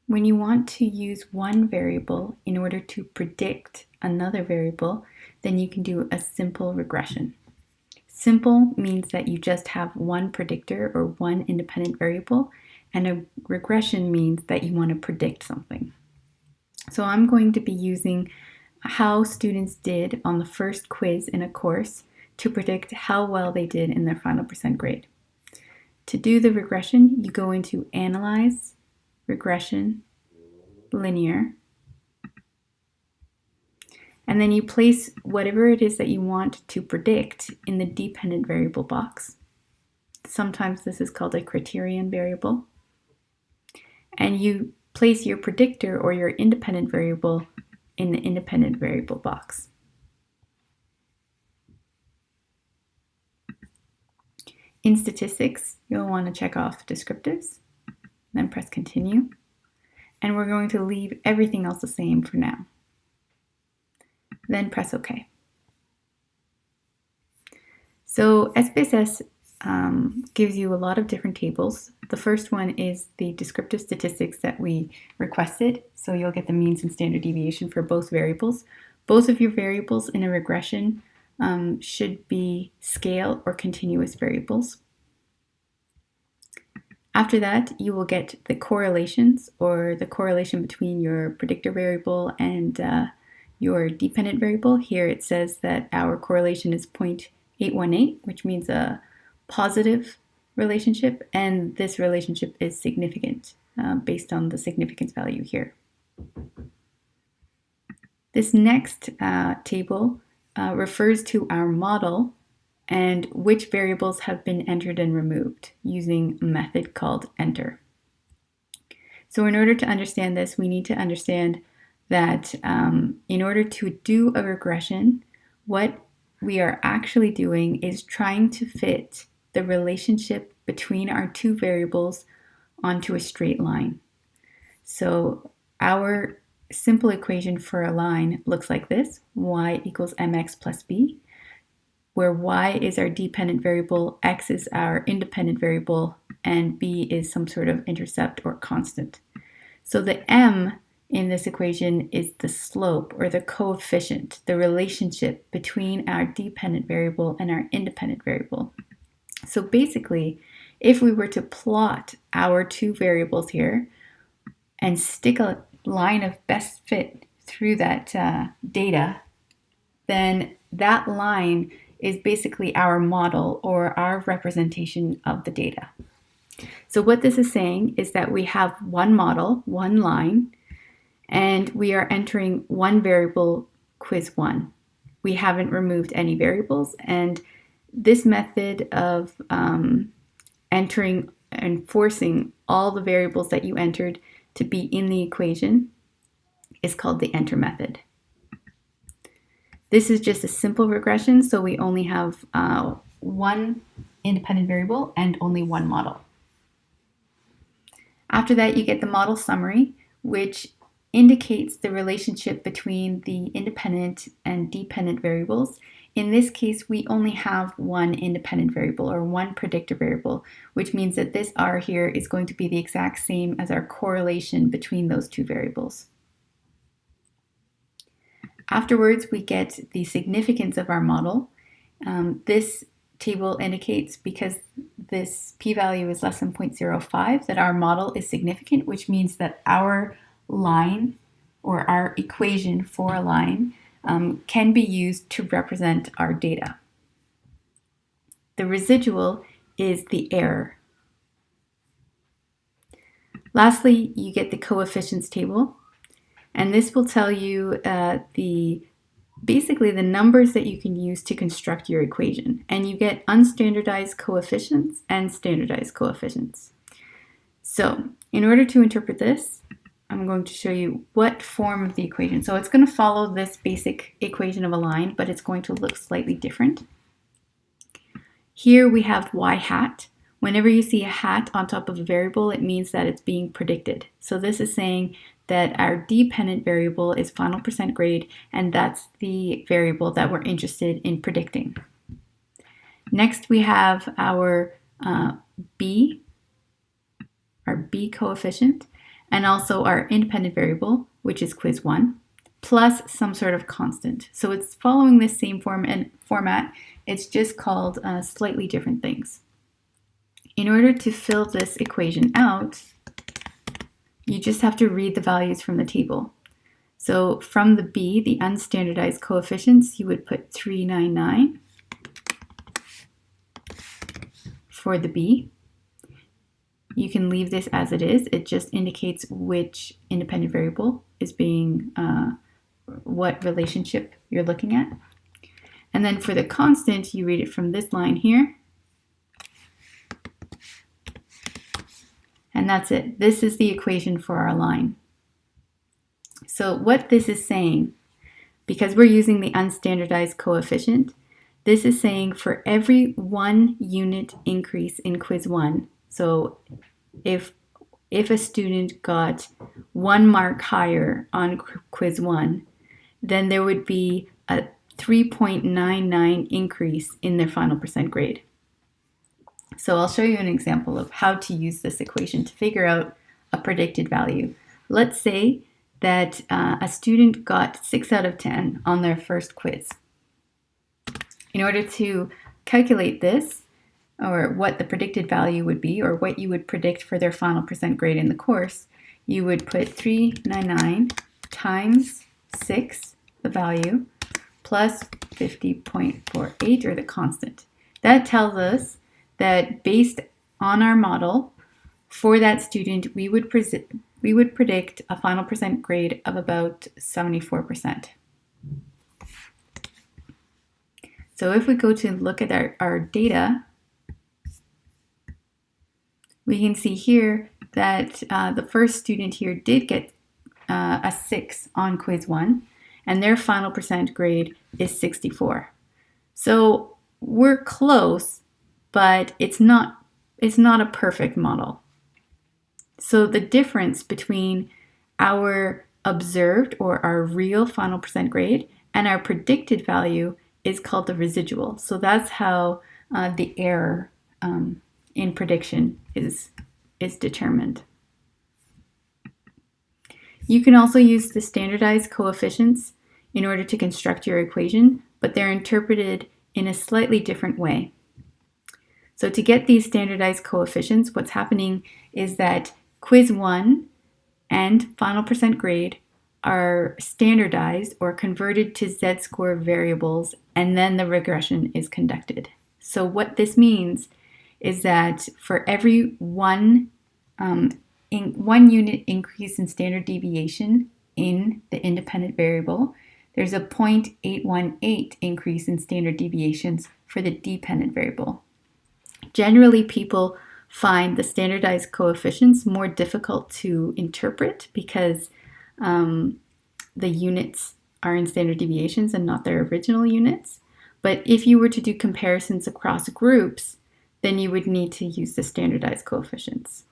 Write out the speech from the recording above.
When you want to use one variable in order to predict another variable, then you can do a simple regression. Simple means that you just have one predictor or one independent variable, and a regression means that you want to predict something. So I'm going to be using how students did on the first quiz in a course to predict how well they did in their final percent grade. To do the regression, you go into Analyze, Regression, Linear, and then you place whatever it is that you want to predict in the dependent variable box. Sometimes this is called a criterion variable. And you place your predictor or your independent variable in the independent variable box. In statistics, you'll want to check off descriptives, then press continue. And we're going to leave everything else the same for now. Then press OK. So SPSS gives you a lot of different tables. The first one is the descriptive statistics that we requested. So you'll get the means and standard deviation for both variables. Both of your variables in a regression should be scale or continuous variables. After that, you will get the correlations, or the correlation between your predictor variable and your dependent variable. Here it says that our correlation is 0.818, which means a positive relationship, and this relationship is significant based on the significance value here. This next table refers to our model and which variables have been entered and removed using a method called enter. So in order to understand this, we need to understand that in order to do a regression, what we are actually doing is trying to fit the relationship between our two variables onto a straight line. So our simple equation for a line looks like this: y equals mx plus b, where y is our dependent variable, x is our independent variable, and b is some sort of intercept or constant. So the m in this equation is the slope, or the coefficient, the relationship between our dependent variable and our independent variable. So basically, if we were to plot our two variables here and stick a line of best fit through that data, then that line is basically our model or our representation of the data. So what this is saying is that we have one model, one line, and we are entering one variable, quiz 1. We haven't removed any variables, and this method of entering and forcing all the variables that you entered to be in the equation is called the enter method. This is just a simple regression, so we only have one independent variable and only one model. After that, you get the model summary, which indicates the relationship between the independent and dependent variables. In this case, we only have one independent variable, or one predictor variable, which means that this R here is going to be the exact same as our correlation between those two variables. Afterwards, we get the significance of our model. This table indicates, because this p-value is less than 0.05, that our model is significant, which means that our line, or our equation for a line, can be used to represent our data. The residual is the error. Lastly, you get the coefficients table, and this will tell you basically the numbers that you can use to construct your equation. And you get unstandardized coefficients and standardized coefficients. So in order to interpret this, I'm going to show you what form of the equation. So it's going to follow this basic equation of a line, but it's going to look slightly different. Here we have y hat. Whenever you see a hat on top of a variable, it means that it's being predicted. So this is saying that our dependent variable is final percent grade, and that's the variable that we're interested in predicting. Next, we have our b coefficient, and also our independent variable, which is quiz 1, plus some sort of constant. So it's following the same format, it's just called slightly different things. In order to fill this equation out, you just have to read the values from the table. So from the B, the unstandardized coefficients, you would put 399 for the B. You can leave this as it is. It just indicates which independent variable is being, what relationship you're looking at. And then for the constant, you read it from this line here. And that's it. This is the equation for our line. So what this is saying, because we're using the unstandardized coefficient, this is saying for every 1 unit increase in quiz 1, so if a student got 1 mark higher on quiz 1, then there would be a 3.99 increase in their final percent grade. So I'll show you an example of how to use this equation to figure out a predicted value. Let's say that a student got 6 out of 10 on their first quiz. In order to calculate this, or what the predicted value would be, or what you would predict for their final percent grade in the course, you would put 399 times 6, the value, plus 50.48, or the constant. That tells us that based on our model, for that student, we would predict a final percent grade of about 74%. So if we go to look at our data, we can see here that the first student here did get a 6 on quiz 1, and their final percent grade is 64. So we're close, but it's not a perfect model. So the difference between our observed, or our real final percent grade, and our predicted value is called the residual. So that's how the error in prediction is determined. You can also use the standardized coefficients in order to construct your equation, but they're interpreted in a slightly different way. So to get these standardized coefficients, what's happening is that quiz 1 and final percent grade are standardized or converted to z-score variables, and then the regression is conducted. So what this means is that for every 1 unit increase in standard deviation in the independent variable, there's a 0.818 increase in standard deviations for the dependent variable. Generally, people find the standardized coefficients more difficult to interpret because the units are in standard deviations and not their original units. But if you were to do comparisons across groups, then you would need to use the standardized coefficients.